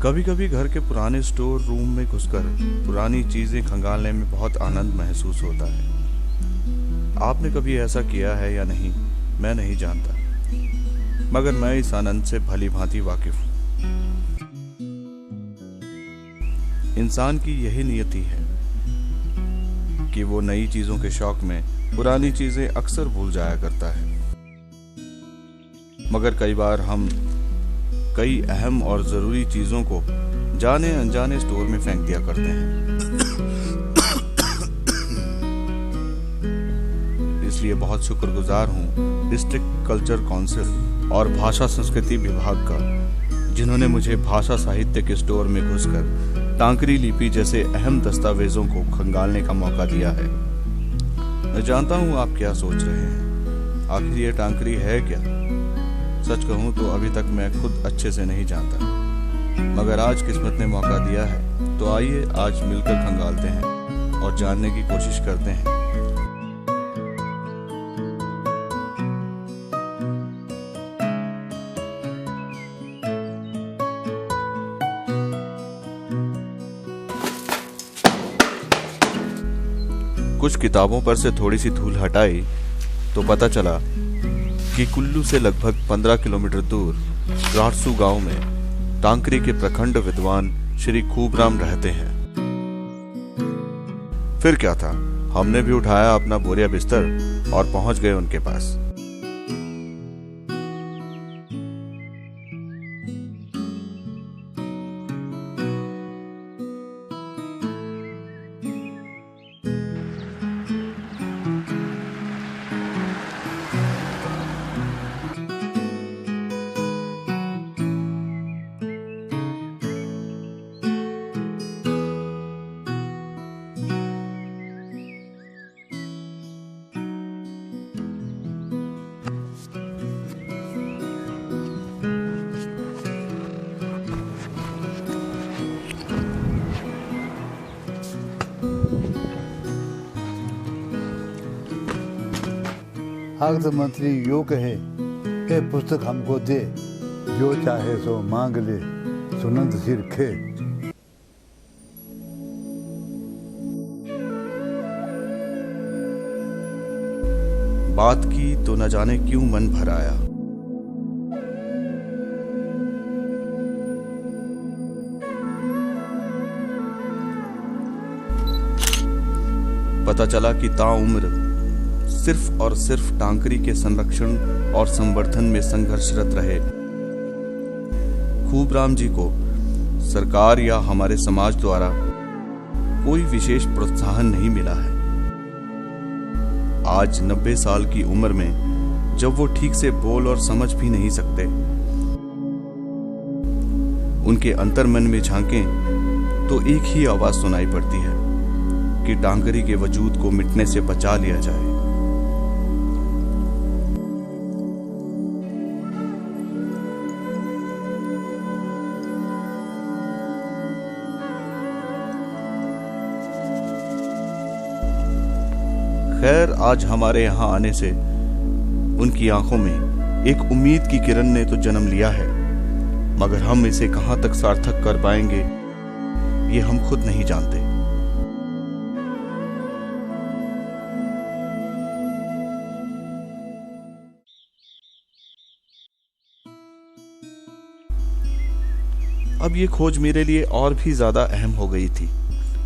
कभी कभी घर के पुराने स्टोर रूम में घुसकर पुरानी चीजें खंगालने में बहुत आनंद महसूस होता है। आपने कभी ऐसा किया है या नहीं, मैं नहीं जानता, मगर मैं इस आनंद से भली भांति वाकिफ हूं। इंसान की यही नियति है कि वो नई चीजों के शौक में पुरानी चीजें अक्सर भूल जाया करता है। मगर कई बार हम कई अहम और जरूरी चीजों को जाने अनजाने स्टोर में फेंक दिया करते हैं। इसलिए बहुत शुक्रगुजार हूं डिस्ट्रिक्ट कल्चर काउंसिल और भाषा संस्कृति विभाग का, जिन्होंने मुझे भाषा साहित्य के स्टोर में घुसकर टांकरी लिपि जैसे अहम दस्तावेजों को खंगालने का मौका दिया है। मैं जानता हूं आप क्या सोच रहे हैं, आखिर ये टांकरी है क्या? सच कहूं तो अभी तक मैं खुद अच्छे से नहीं जानता, मगर आज किस्मत ने मौका दिया है, तो आइए आज मिलकर खंगालते हैं और जानने की कोशिश करते हैं। कुछ किताबों पर से थोड़ी सी धूल हटाई तो पता चला कि कुल्लू से लगभग 15 किलोमीटर दूर राटसू गांव में टांकरी के प्रखंड विद्वान श्री खूबराम रहते हैं। फिर क्या था, हमने भी उठाया अपना बोरिया बिस्तर और पहुंच गए उनके पास। आगत मंत्री यो कहे, ये पुस्तक हमको दे, जो चाहे सो मांग ले, सुनंद सिर खे। बात की तो न जाने क्यों मन भर आया। पता चला कि ताउम्र सिर्फ और सिर्फ टांकरी के संरक्षण और संवर्धन में संघर्षरत रहे खूबराम जी को सरकार या हमारे समाज द्वारा कोई विशेष प्रोत्साहन नहीं मिला है। आज 90 साल की उम्र में जब वो ठीक से बोल और समझ भी नहीं सकते, उनके अंतर्मन में झांकें तो एक ही आवाज सुनाई पड़ती है कि टांकरी के वजूद को मिटने से बचा लिया जाए। खैर, आज हमारे यहाँ आने से उनकी आंखों में एक उम्मीद की किरण ने तो जन्म लिया है, मगर हम इसे कहां तक सार्थक कर पाएंगे ये हम खुद नहीं जानते। अब ये खोज मेरे लिए और भी ज्यादा अहम हो गई थी,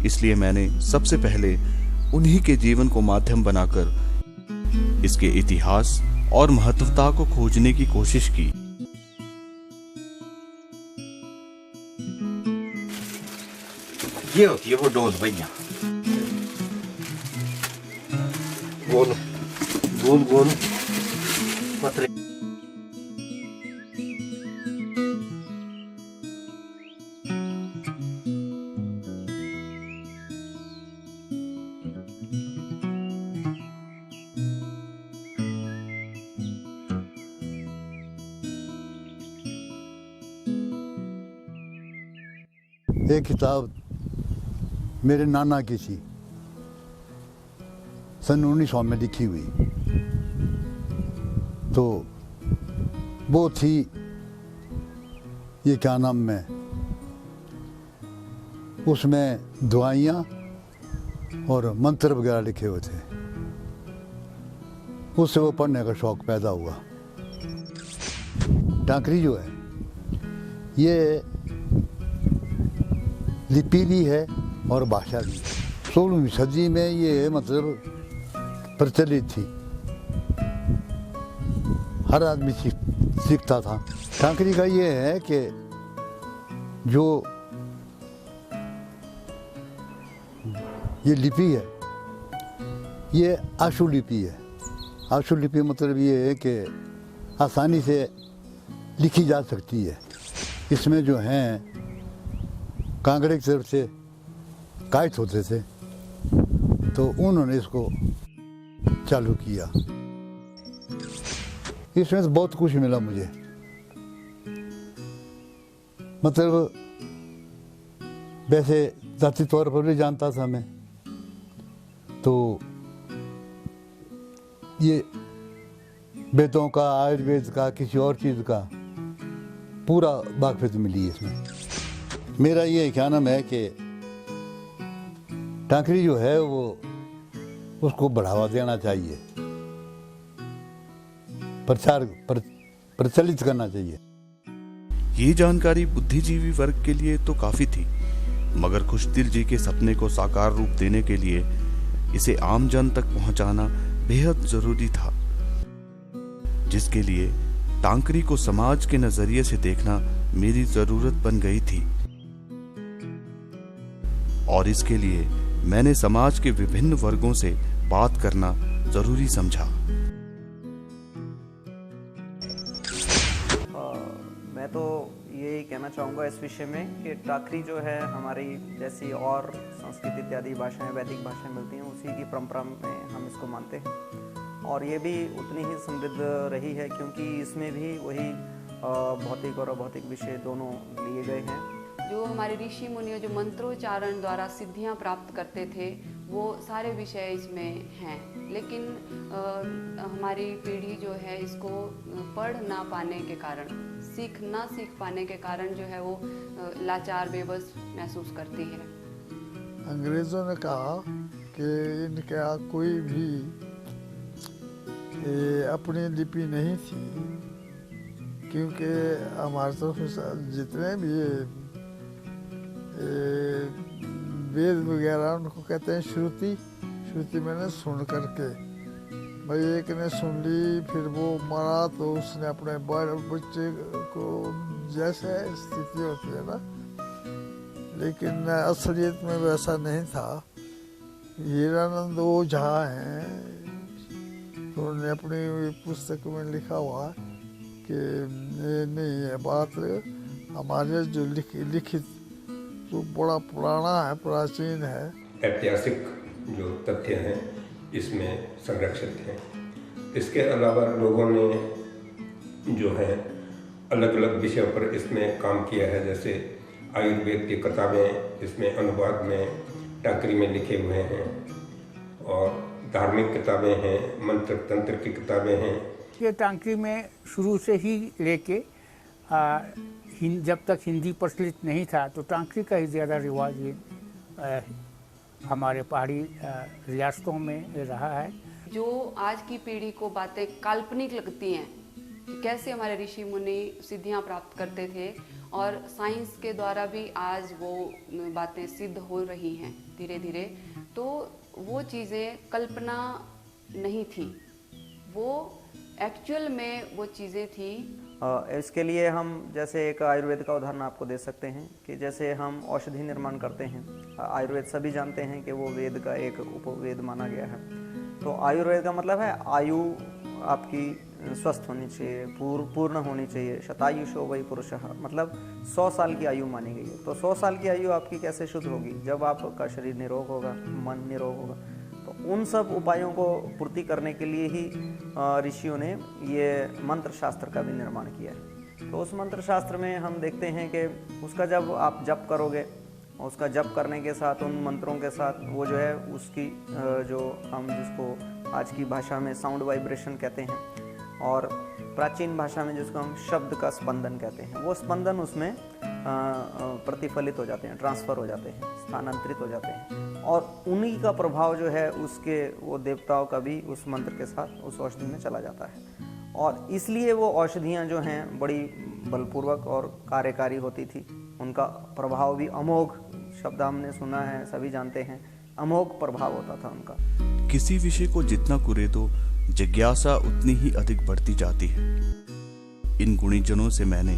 इसलिए मैंने सबसे पहले उन्हीं के जीवन को माध्यम बनाकर इसके इतिहास और महत्वता को खोजने की कोशिश की। ये होती है वो डोज भैया, गोल गोल गोल पतरे। एक किताब मेरे नाना की थी, सन 1900 में लिखी हुई। तो वो थी, ये क्या नाम है, उसमें दुआइयाँ और मंत्र वगैरह लिखे हुए थे। उससे वो पढ़ने का शौक़ पैदा हुआ। टांकरी जो है ये लिपि भी है और भाषा भी। 16वीं सदी में ये मतलब प्रचलित थी, हर आदमी सीखता था। टांकरी का ये है कि जो ये लिपि है ये आशु लिपि है। आशु लिपि मतलब ये है कि आसानी से लिखी जा सकती है। इसमें जो हैं कांगड़े की तरफ से कायत होते थे, तो उन्होंने इसको चालू किया। इसमें तो बहुत कुछ मिला मुझे, मतलब वैसे जाति तौर पर भी जानता था मैं, तो ये वेदों का, आयुर्वेद का, किसी और चीज़ का पूरा वाकफियत मिली है इसमें। मेरा ये ख्याल है कि टांकरी जो है वो उसको बढ़ावा देना चाहिए, प्रचलित करना चाहिए। ये जानकारी बुद्धिजीवी वर्ग के लिए तो काफी थी, मगर खुशदिल जी के सपने को साकार रूप देने के लिए इसे आम जन तक पहुंचाना बेहद जरूरी था, जिसके लिए टांकरी को समाज के नजरिए से देखना मेरी जरूरत बन गई थी। और इसके लिए मैंने समाज के विभिन्न वर्गों से बात करना जरूरी समझा। मैं तो यही कहना चाहूँगा इस विषय में कि टांकरी जो है हमारी जैसी और संस्कृत इत्यादि भाषाएं, वैदिक भाषाएं मिलती हैं, उसी की परंपरा में हम इसको मानते हैं। और ये भी उतनी ही समृद्ध रही है, क्योंकि इसमें भी वही भौतिक और अभौतिक विषय दोनों लिए गए हैं। जो हमारे ऋषि मुनियों जो मंत्रोच्चारण द्वारा सिद्धियां प्राप्त करते थे, वो सारे विषय इसमें हैं। लेकिन हमारी पीढ़ी जो है इसको पढ़ ना पाने के कारण, सीख पाने के कारण जो है वो लाचार, बेबस महसूस करती है। अंग्रेज़ों ने कहा कि इनका कोई भी अपनी लिपि नहीं थी, क्योंकि हमारे तरफ जितने भी वेद वगैरह उनको कहते हैं श्रुति। श्रुति मैंने सुन करके, भाई एक ने सुन ली, फिर वो मरा तो उसने अपने बच्चे को, जैसे स्थिति होती है ना, लेकिन असलियत में वैसा नहीं था। हीरानंद ओझा हैं, तो उन्होंने अपनी पुस्तक में लिखा हुआ कि नहीं, ये बात हमारे जो लिखित तो बड़ा पुराना है, प्राचीन है। ऐतिहासिक जो तथ्य हैं इसमें संरक्षित हैं। इसके अलावा लोगों ने जो है अलग अलग विषयों पर इसमें काम किया है, जैसे आयुर्वेद की किताबें इसमें अनुवाद में टांकरी में लिखे हुए हैं, और धार्मिक किताबें हैं, मंत्र तंत्र की किताबें हैं। ये टांकरी में शुरू से ही लेके जब तक हिंदी प्रचलित नहीं था, तो टांकरी का ही ज़्यादा रिवाज ये हमारे पहाड़ी रियासतों में रहा है। जो आज की पीढ़ी को बातें काल्पनिक लगती हैं, कैसे हमारे ऋषि मुनि सिद्धियां प्राप्त करते थे, और साइंस के द्वारा भी आज वो बातें सिद्ध हो रही हैं धीरे धीरे, तो वो चीज़ें कल्पना नहीं थी, वो एक्चुअल में वो चीज़ें थी। इसके लिए हम जैसे एक आयुर्वेद का उदाहरण आपको दे सकते हैं कि जैसे हम औषधि निर्माण करते हैं, आयुर्वेद सभी जानते हैं कि वो वेद का एक उपवेद माना गया है। तो आयुर्वेद का मतलब है आयु आपकी स्वस्थ होनी चाहिए, पूर्ण होनी चाहिए। शतायुषो वै पुरुषः, मतलब 100 साल की आयु मानी गई है। तो 100 साल की आयु आपकी कैसे शुद्ध होगी? जब आपका शरीर निरोग होगा, मन निरोग होगा। तो उन सब उपायों को पूर्ति करने के लिए ही ऋषियों ने ये मंत्र शास्त्र का भी निर्माण किया है। तो उस मंत्र शास्त्र में हम देखते हैं कि उसका जब आप जप करोगे, उसका जप करने के साथ उन मंत्रों के साथ वो जो है उसकी जो हम जिसको आज की भाषा में साउंड वाइब्रेशन कहते हैं, और प्राचीन भाषा में जिसको हम शब्द का स्पंदन कहते हैं, वो स्पंदन उसमें प्रतिफलित हो जाते हैं, ट्रांसफ़र हो जाते हैं, स्थानांतरित हो जाते हैं, और उन्हीं का प्रभाव जो है उसके वो देवताओं का भी उस मंत्र के साथ उस औषधि में चला जाता है। और इसलिए वो औषधियाँ जो हैं बड़ी बलपूर्वक और कार्यकारी होती थी। उनका प्रभाव भी अमोघ, शब्द हमने सुना है, सभी जानते हैं, अमोघ प्रभाव होता था उनका। किसी विषय को जितना कुरेदो जिज्ञासा उतनी ही अधिक बढ़ती जाती है। इन गुणीजनों से मैंने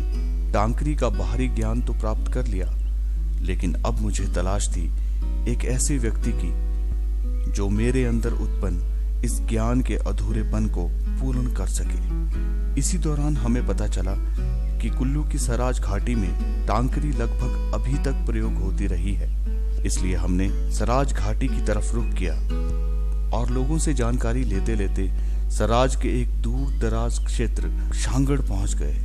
टांकरी का बाहरी ज्ञान तो प्राप्त कर लिया, लेकिन अब मुझे तलाश थी एक ऐसे व्यक्ति की जो मेरे अंदर उत्पन्न इस ज्ञान के अधूरेपन को पूर्ण कर सके। इसी दौरान हमें पता चला कि कुल्लू की सराज घाटी में टांकरी लगभग अभी तक प्रयोग होती रही है। इसलिए हमने सराज घाटी की तरफ रुख किया और लोगों से जानकारी लेते लेते सराज के एक दूर दराज क्षेत्र शांगड़ पहुंच गए।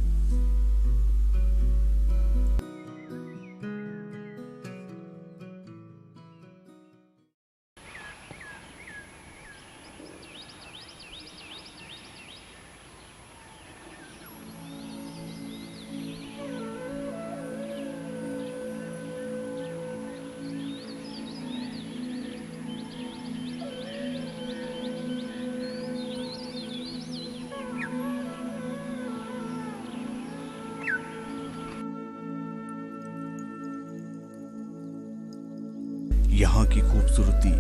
यहाँ की खूबसूरती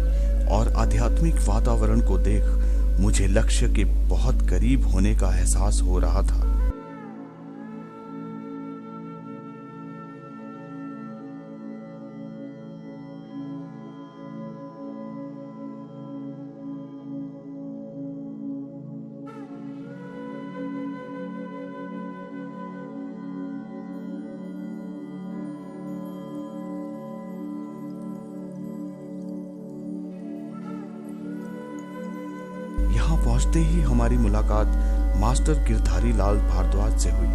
और आध्यात्मिक वातावरण को देख मुझे लक्ष्य के बहुत करीब होने का एहसास हो रहा था। यहाँ पहुंचते ही हमारी मुलाकात मास्टर गिरधारी लाल भारद्वाज से हुई।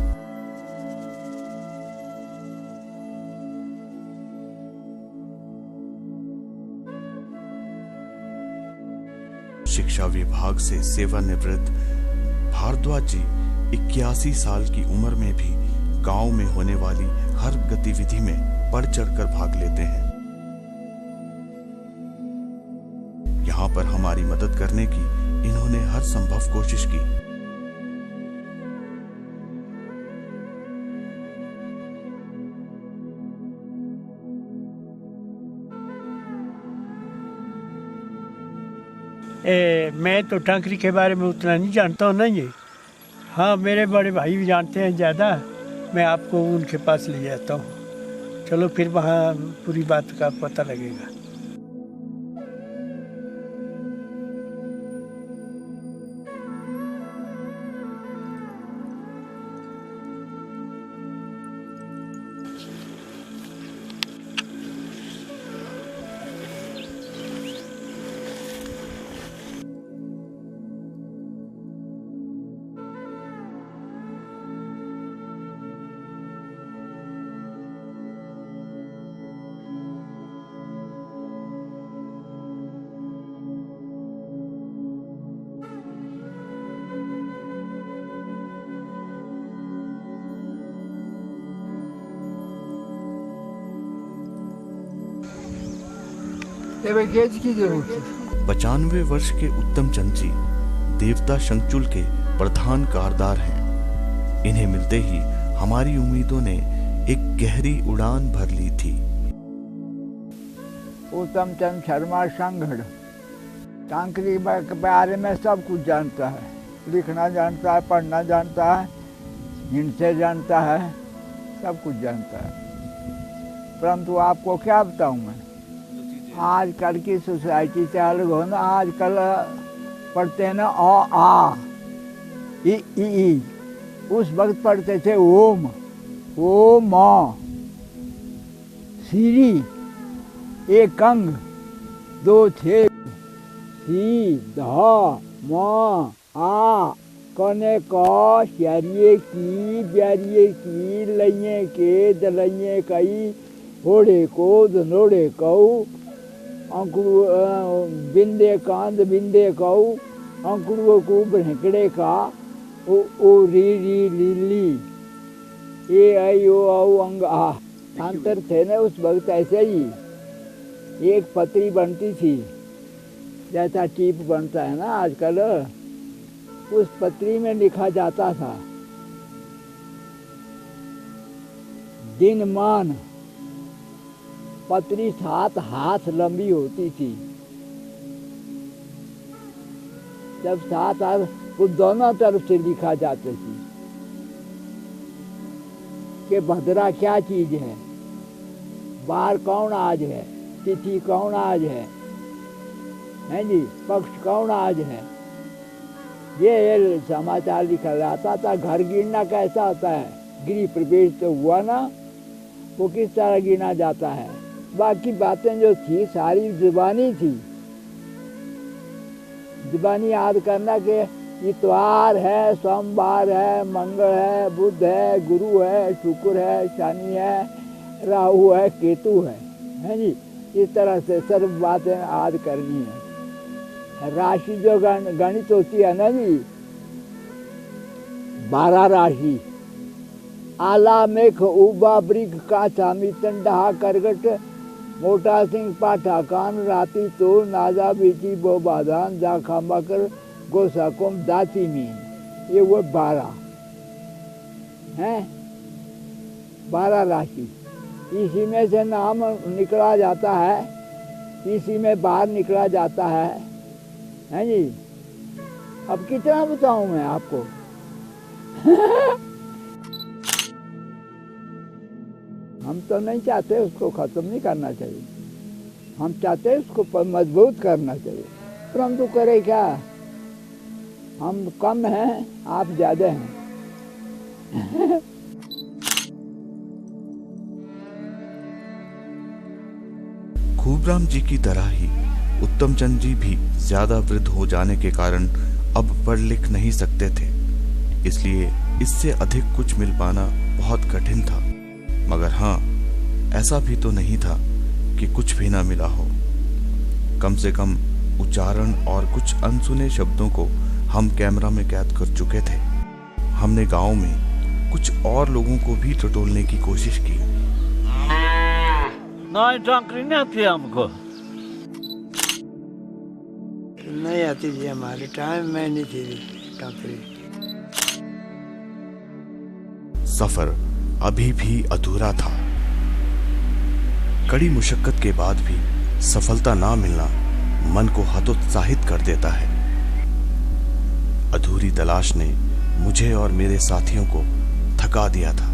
शिक्षा विभाग से सेवानिवृत्त भारद्वाज जी 81 साल की उम्र में भी गांव में होने वाली हर गतिविधि में बढ़ चढ़कर भाग लेते हैं। यहाँ पर हमारी मदद करने की इन्होंने हर संभव कोशिश की। मैं तो टांकरी के बारे में उतना नहीं जानता हूँ, नहीं है। हाँ, मेरे बड़े भाई भी जानते हैं ज़्यादा। मैं आपको उनके पास ले जाता हूँ। चलो फिर वहाँ पूरी बात का पता लगेगा। की जरूरत है। 95 वर्ष के उत्तम चंद जी देवता शंखचूल के प्रधान कारदार हैं। इन्हें मिलते ही हमारी उम्मीदों ने एक गहरी उड़ान भर ली थी। उत्तम चंद शर्मा संघड़ टांकरी के बारे में सब कुछ जानता है। लिखना जानता है, पढ़ना जानता है, हिंसे जानता है, सब कुछ जानता है। परंतु आपको क्या बताऊं मैं, आजकल की सोसाइटी से अलग हो ना। आजकल पढ़ते हैं ना आ ई। उस वक्त पढ़ते थे ओम, ओ म, सीरी, एक अंग, दो छेद, सी, ध, म, आ, कने क, शरिये की, ब्यारिये की, लइये के, दलइये कई, होड़े को, धनोड़े कऊ, अंकुर बिंदे कांद बिंदे कऊ, अंकुर को भ्रेंकड़े का, ओ री लीली, ए आई ओ औ अंग आ। भाषांतर थे ना उस वक्त ऐसे ही एक पत्री बनती थी जैसा टीप बनता है ना आजकल, उस पत्री में लिखा जाता था दिनमान। पत्री 7 हाथ लंबी होती थी। जब 7 हाथ वो दोनों तरफ से लिखा जाती थी कि भद्रा क्या चीज है, बार कौन आज है, तिथि कौन आज है जी, पक्ष कौन आज है, ये समाचार लिखा जाता था। घर गिनना कैसा होता है, गृह प्रवेश तो हुआ ना, वो किस तरह गिना जाता है। बाकी बातें जो थी सारी जुबानी थी, जुबानी याद करना के इतवार है, सोमवार है, मंगल है, बुध है, गुरु है, शुक्र है, शनि है, राहु है, केतु है जी। इस तरह से सर्व बातें याद करनी है। राशि जो गणित होती है ना जी, 12 राशि, आला मेघ उबा ब्रिग का चामी डहा करगट मोटा सिंह पाठा कान राती तो नाजा बीची बो बादान जा खामा कर गोसाकुम दाती मीन। ये वो 12 हैं, 12 राशि। इसी में से नाम निकला जाता है, इसी में बाहर निकला जाता है जी। अब कितना बताऊं मैं आपको हम तो नहीं चाहते उसको खत्म नहीं करना चाहिए, हम चाहते उसको मजबूत करना चाहिए। परंतु करे क्या, हम कम हैं, आप ज्यादा हैं। खूबराम जी की तरह ही उत्तम चंद जी भी ज्यादा वृद्ध हो जाने के कारण अब पढ़ लिख नहीं सकते थे, इसलिए इससे अधिक कुछ मिल पाना बहुत कठिन था। मगर हाँ, ऐसा भी तो नहीं था कि कुछ भी ना मिला हो। कम से कम उच्चारण और कुछ अनसुने शब्दों को हम कैमरा में कैद कर चुके थे। हमने गांव में कुछ और लोगों को भी टटोलने की कोशिश की। नहीं आती हमको, नहीं आती थी, हमारे टाइम में नहीं थी टांकरी। सफर अभी भी अधूरा था। कड़ी मुशक्कत के बाद भी सफलता ना मिलना मन को हतोत्साहित कर देता है। अधूरी तलाश ने मुझे और मेरे साथियों को थका दिया था।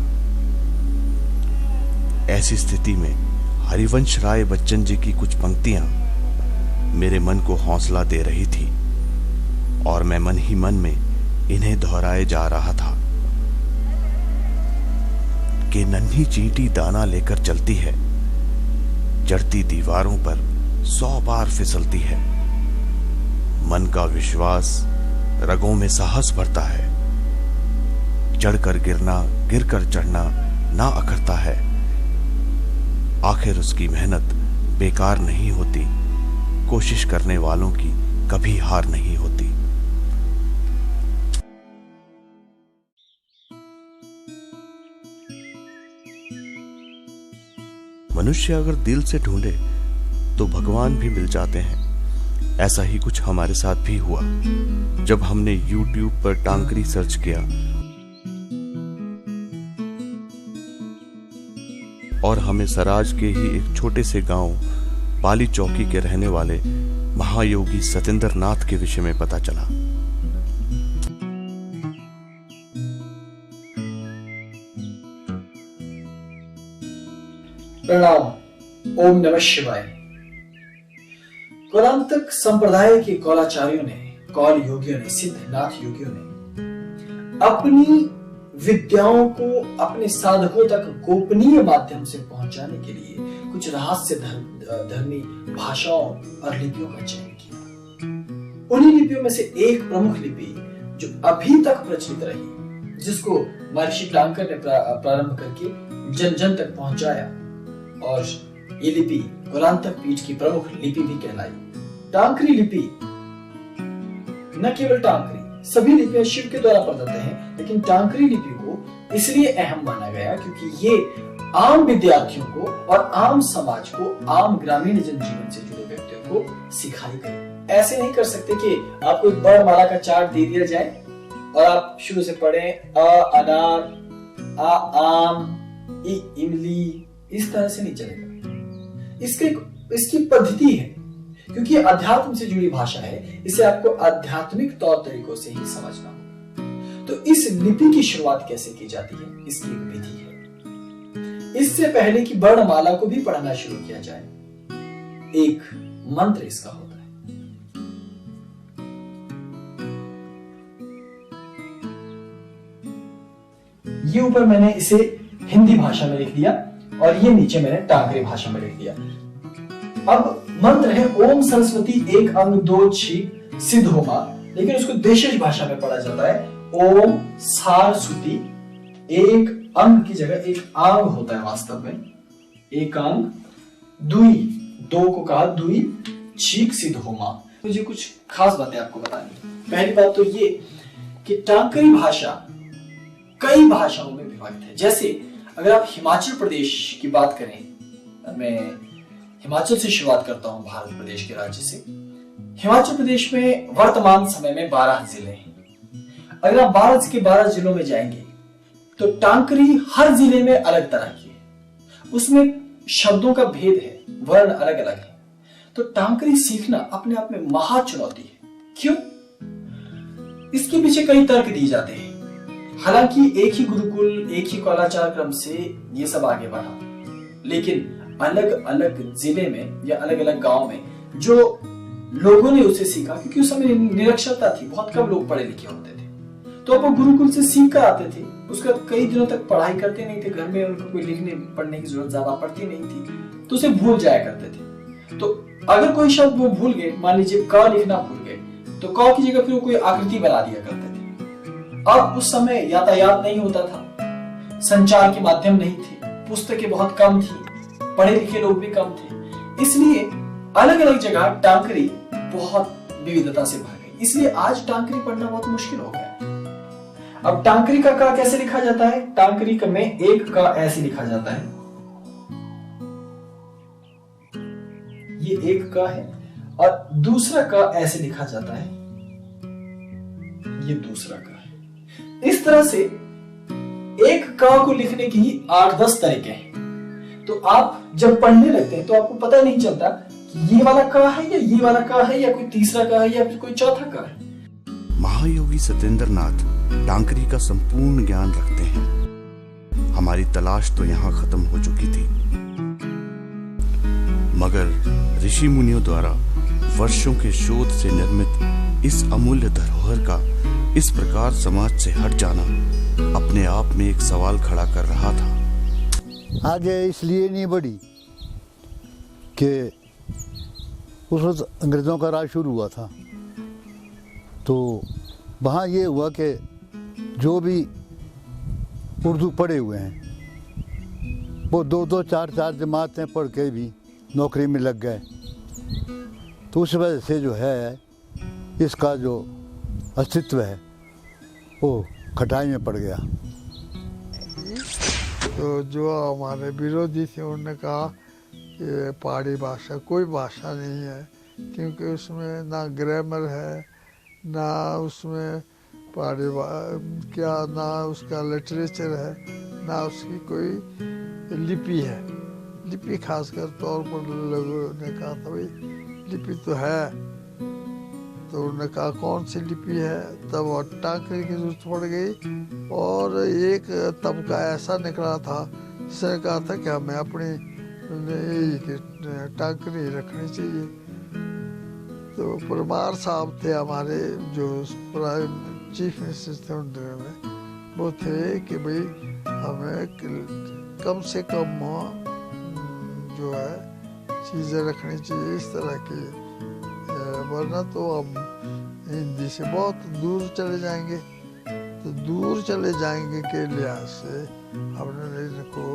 ऐसी स्थिति में हरिवंश राय बच्चन जी की कुछ पंक्तियां मेरे मन को हौसला दे रही थी और मैं मन ही मन में इन्हें दोहराए जा रहा था कि नन्ही चींटी दाना लेकर चलती है, चढ़ती दीवारों पर 100 बार फिसलती है। मन का विश्वास रगों में साहस भरता है, चढ़कर गिरना, गिरकर चढ़ना ना अखरता है। आखिर उसकी मेहनत बेकार नहीं होती, कोशिश करने वालों की कभी हार नहीं होती। मनुष्य अगर दिल से ढूंढे तो भगवान भी मिल जाते हैं। ऐसा ही कुछ हमारे साथ भी हुआ जब हमने YouTube पर टांकरी सर्च किया और हमें सराज के ही एक छोटे से गांव पाली चौकी के रहने वाले महायोगी सतेंद्र नाथ के विषय में पता चला। प्रणाम, ओम नमः शिवाय। कौलांतक संप्रदाय के कौलाचार्यों ने, कौल योगियों ने, सिद्धनाथ योगियों ने अपनी विद्याओं को अपने साधकों तक गोपनीय माध्यम से पहुंचाने के लिए कुछ रहस्य धर्मी भाषाओं और लिपियों का चयन किया। उन्हीं लिपियों में से एक प्रमुख लिपि जो अभी तक प्रचलित रही, जिसको महर्षि टांकर ने प्रारंभ करके जन जन तक पहुंचाया और ये लिपि कौलांतक पीठ की प्रमुख लिपि भी कहलाई। टांकरी लिपि न केवल टांकरी, सभी लिपियां शिव के द्वारा प्रदत्त हैं, लेकिन टांकरी लिपि को इसलिए अहम माना गया क्योंकि ये आम विद्यार्थियों को और आम समाज को, आम ग्रामीण जनजीवन से जुड़े व्यक्तियों को सिखाई गई। ऐसे नहीं कर सकते कि आपको एक वर्णमाला का चार्ट दे दिया जाए और आप शुरू से पढ़ें अ अनार, आ आम, इ इमली, इस तरह से नहीं चलेगा। इसकी पद्धति है, क्योंकि अध्यात्म से जुड़ी भाषा है, इसे आपको आध्यात्मिक तौर तरीकों से ही समझना होगा। तो इस लिपि की शुरुआत कैसे की जाती है, इसकी एक विधि है। इससे पहले कि वर्णमाला को भी पढ़ना शुरू किया जाए, एक मंत्र इसका होता है। ये ऊपर मैंने इसे हिंदी भाषा में लिख दिया और ये नीचे मैंने टांकरी भाषा में लिख दिया। अब मंत्र है ओम सरस्वती एक अंग दो छी सिद्ध होमा, लेकिन उसको देशज भाषा में पढ़ा जाता है ओम सारस्वती। एक अंग की जगह एक आंग होता है वास्तव में, एक अंग दुई, दो को कहा दुई, छीक सिद्ध होमा। मुझे कुछ खास बातें आपको बतानी। पहली बात तो ये कि टांकरी भाषा कई भाषाओं में विभक्त है। जैसे अगर आप हिमाचल प्रदेश की बात करें, मैं हिमाचल से शुरुआत करता हूं, भारत प्रदेश के राज्य से। हिमाचल प्रदेश में वर्तमान समय में 12 जिले हैं। अगर आप 12 के 12 जिलों में जाएंगे तो टांकरी हर जिले में अलग तरह की है, उसमें शब्दों का भेद है, वर्ण अलग अलग है। तो टांकरी सीखना अपने आप में महा चुनौती है। क्यों? इसके पीछे कई तर्क दिए जाते हैं। हालांकि एक ही गुरुकुल, एक ही कौलाचार क्रम से ये सब आगे बढ़ा, लेकिन अलग अलग जिले में या अलग अलग गांव में जो लोगों ने उसे सीखा, क्योंकि उस समय निरक्षरता थी, बहुत कम लोग पढ़े लिखे होते थे, तो वो गुरुकुल से सीख कर आते थे। उसका कई दिनों तक पढ़ाई करते नहीं थे, घर में उनको कोई लिखने पढ़ने की जरूरत ज्यादा पड़ती नहीं थी, तो उसे भूल जाया करते थे। तो अगर कोई शब्द वो भूल गए, मान लीजिए क लिखना भूल गए, तो क की जगह फिर वो कोई आकृति बना दिया करते थे। अब उस समय यातायात नहीं होता था, संचार के माध्यम नहीं थे, पुस्तकें बहुत कम थी, पढ़े लिखे लोग भी कम थे, इसलिए अलग अलग जगह टांकरी बहुत विविधता से भर गई। इसलिए आज टांकरी पढ़ना बहुत मुश्किल हो गया। अब टांकरी का का कैसे लिखा जाता है? टांकरी का में एक का ऐसे लिखा जाता है, ये एक का है, और दूसरा का ऐसे लिखा जाता है, ये दूसरा का है। इस तरह से एक का को लिखने की 8-10 तरीके हैं। तो आप जब पढ़ने लगते हैं तो आपको पता नहीं चलता कि ये वाला का है या ये वाला का है या कोई तीसरा का है या फिर कोई चौथा का है। महायोगी सत्येंद्र नाथ टांकरी का संपूर्ण ज्ञान रखते हैं। हमारी तलाश तो यहाँ खत्म हो चुकी थी, मगर ऋषि मुनियों द्वारा वर्षों के शोध से निर्मित इस अमूल्य धरोहर का इस प्रकार समाज से हट जाना अपने आप में एक सवाल खड़ा कर रहा था। आगे इसलिए नहीं बढ़ी कि उस वक्त अंग्रेज़ों का राज शुरू हुआ था, तो वहाँ ये हुआ कि जो भी उर्दू पढ़े हुए हैं वो 2-2, 4-4 जमातें पढ़ के भी नौकरी में लग गए। तो उस वजह से जो है इसका जो अस्तित्व है वो खटाई में पड़ गया। तो जो हमारे विरोधी थे उन्होंने कहा कि पहाड़ी भाषा कोई भाषा नहीं है, क्योंकि उसमें ना ग्रामर है, ना उसमें पहाड़ी क्या ना उसका लिटरेचर है, ना उसकी कोई लिपि है। लिपि खासकर तौर पर लोगों ने कहा था भाई लिपि तो है, तो उन्होंने कहा कौन सी लिपि है, तब और टांकरी की जरूरत पड़ गई। और एक तबका ऐसा निकला था जिसने कहा था कि हमें अपनी टांकरी रखनी चाहिए। तो परमार साहब थे हमारे जो चीफ मिनिस्टर थे उन दिनों में, वो थे कि भाई हमें कम से कम जो है चीज़ें रखनी चाहिए इस तरह की, वरना तो हम हिंदी से बहुत दूर चले जाएंगे। तो दूर चले जाएंगे के लिहाज से हमने इनको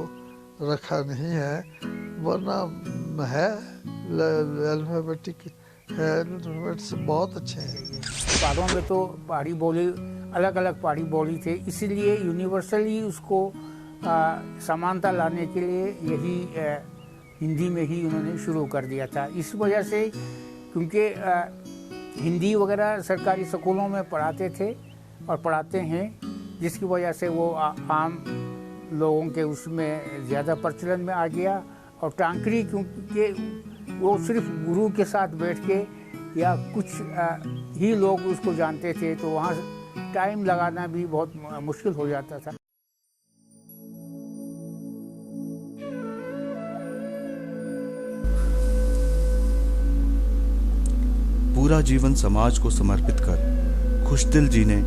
रखा नहीं है, वरना है अल्फाबेटिक बहुत अच्छे हैं। पहाड़ों में तो पहाड़ी बोली अलग अलग पहाड़ी बोली थे, इसीलिए यूनिवर्सली उसको समानता लाने के लिए यही हिंदी में ही उन्होंने शुरू कर दिया था। इस वजह से क्योंकि हिंदी वगैरह सरकारी स्कूलों में पढ़ाते थे और पढ़ाते हैं, जिसकी वजह से वो आम लोगों के उसमें ज़्यादा प्रचलन में आ गया। और टांकरी क्योंकि वो सिर्फ गुरु के साथ बैठ के या कुछ ही लोग उसको जानते थे, तो वहाँ टाइम लगाना भी बहुत मुश्किल हो जाता था। पूरा जीवन समाज को समर्पित कर खुशदिल जी ने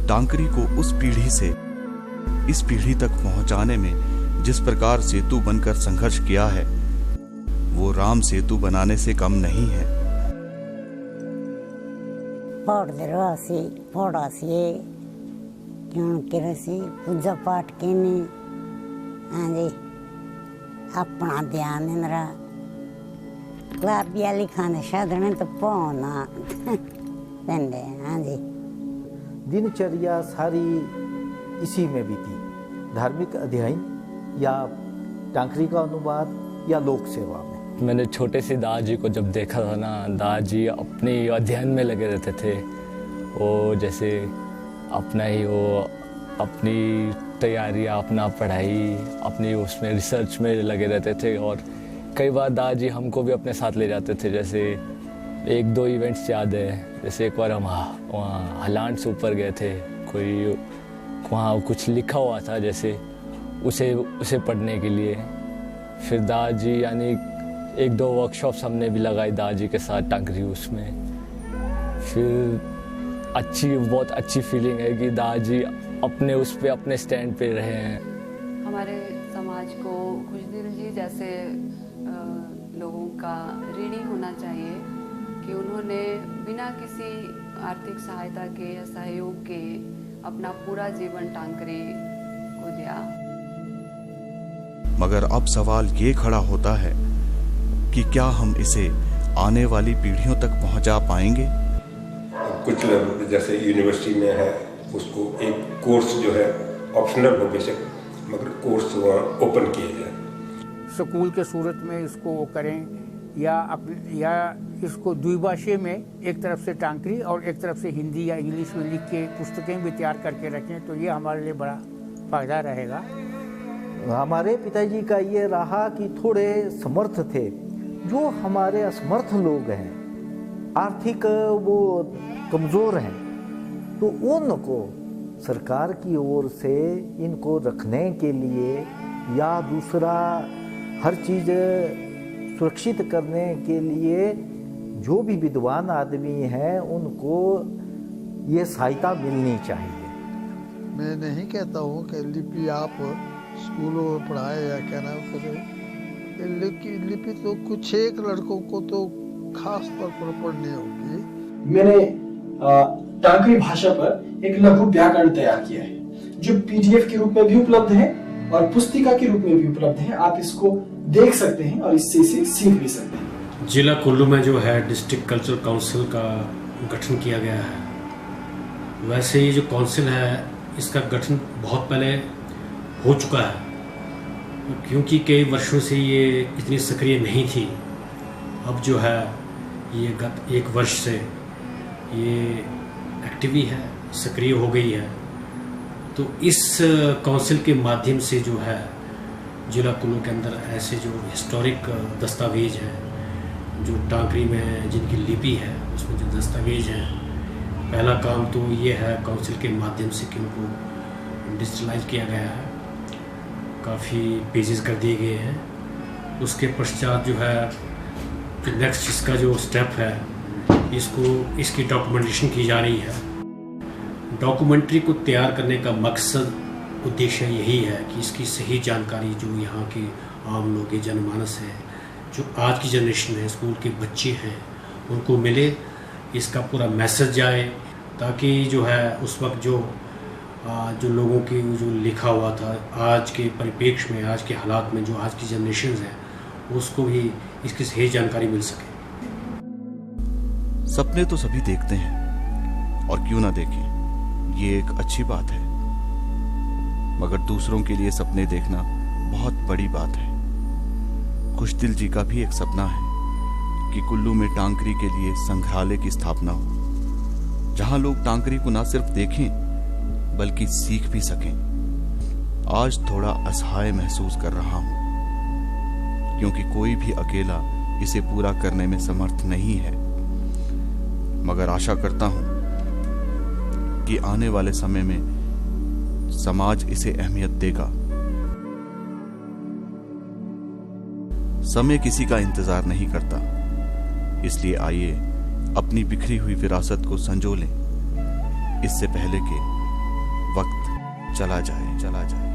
टांकरी को उस पीढ़ी से इस पीढ़ी तक पहुंचाने में जिस प्रकार सेतु बनकर संघर्ष किया है, वो राम सेतु बनाने से कम नहीं है। अपना ध्यान इंद्रा लिखाने साधने तो पौना हाँ जी। दिनचर्या सारी इसी में बीती, धार्मिक अध्ययन या टांकरी का अनुवाद या लोक सेवा में। मैंने छोटे से दादाजी को जब देखा था ना, दादाजी अपने अध्ययन में लगे रहते थे। वो जैसे अपना ही वो अपनी तैयारियाँ, अपना पढ़ाई, अपनी उसमें रिसर्च में लगे रहते थे। और कई बार दादाजी हमको भी अपने साथ ले जाते थे। जैसे 1-2 इवेंट्स याद है, जैसे एक बार हम वहाँ हलांड से ऊपर गए थे, कोई वहाँ कुछ लिखा हुआ था जैसे उसे पढ़ने के लिए। फिर दादाजी यानी 1-2 वर्कशॉप्स हमने भी लगाई दादाजी के साथ टांकरी उसमें। फिर बहुत अच्छी फीलिंग है कि दादाजी अपने उस पे अपने स्टैंड पे रहे हैं। हमारे समाज को खुशदिल जी जैसे लोगों का ऋणी होना चाहिए कि उन्होंने बिना किसी आर्थिक सहायता के या सहयोग के अपना पूरा जीवन टांकरी को दिया। मगर अब सवाल ये खड़ा होता है कि क्या हम इसे आने वाली पीढ़ियों तक पहुंचा पाएंगे? कुछ लोग जैसे यूनिवर्सिटी में है, उसको एक कोर्स जो है ऑप्शनल हो बेशक, मगर कोर्स वहाँ ओपन किया जाए। स्कूल के सूरत में इसको वो करें या इसको द्विभाषी में एक तरफ से टांकरी और एक तरफ से हिंदी या इंग्लिश में लिख के पुस्तकें भी तैयार करके रखें, तो ये हमारे लिए बड़ा फ़ायदा रहेगा। हमारे पिताजी का ये रहा कि थोड़े समर्थ थे, जो हमारे असमर्थ लोग हैं, आर्थिक वो कमज़ोर हैं, तो उनको सरकार की ओर से इनको रखने के लिए या दूसरा हर चीज़ सुरक्षित करने के लिए जो भी विद्वान आदमी हैं उनको ये सहायता मिलनी चाहिए। मैं नहीं कहता हूँ कि लिपि आप स्कूलों में पढ़ाए या क्या नाम करें, लिपि तो कुछ एक लड़कों को तो खास तौर पर पढ़नी होगी। मैंने टांकरी भाषा पर एक लघु व्याकरण तैयार किया है, जो PDF के रूप में भी उपलब्ध है और पुस्तिका के रूप में भी उपलब्ध है। आप इसको देख सकते हैं और इससे इसे सीख भी सकते हैं। जिला कुल्लू में जो है डिस्ट्रिक्ट कल्चरल काउंसिल का गठन किया गया है। वैसे ये जो काउंसिल है इसका गठन बहुत पहले हो चुका है, क्योंकि कई वर्षों से ये इतनी सक्रिय नहीं थी। अब जो है ये गत 1 वर्ष से ये एक्टिव है, सक्रिय हो गई है। तो इस काउंसिल के माध्यम से जो है जिला कुल्लू के अंदर ऐसे जो हिस्टोरिक दस्तावेज हैं, जो टांकरी में जिनकी लिपि है उसमें जो दस्तावेज हैं, पहला काम तो ये है काउंसिल के माध्यम से कि उनको डिजिटलाइज किया गया है, काफ़ी पेजेस कर दिए गए हैं। उसके पश्चात जो है जो नेक्स्ट इसका जो स्टेप है इसकी डॉक्यूमेंटेशन की जा रही है। डॉक्यूमेंट्री को तैयार करने का मकसद उद्देश्य यही है कि इसकी सही जानकारी जो यहाँ के आम लोग जनमानस है, जो आज की जनरेशन है, स्कूल के बच्चे हैं, उनको मिले, इसका पूरा मैसेज जाए, ताकि जो है उस वक्त जो लोगों की जो लिखा हुआ था आज के परिप्रेक्ष्य में, आज के हालात में, जो आज की जनरेशन है, उसको भी इसकी सही जानकारी मिल सके। सपने तो सभी देखते हैं, और क्यों ना देखें, ये एक अच्छी बात है। मगर दूसरों के लिए सपने देखना बहुत बड़ी बात है। खुशदिल जी का भी एक सपना है कि कुल्लू में टांकरी के लिए संग्रहालय की स्थापना हो, जहां लोग टांकरी को न सिर्फ देखें बल्कि सीख भी सकें। आज थोड़ा असहाय महसूस कर रहा हूं, क्योंकि कोई भी अकेला इसे पूरा करने में समर्थ नहीं है, मगर आशा करता हूं कि आने वाले समय में समाज इसे अहमियत देगा। समय किसी का इंतजार नहीं करता, इसलिए आइए अपनी बिखरी हुई विरासत को संजो लें, इससे पहले कि वक्त चला जाए।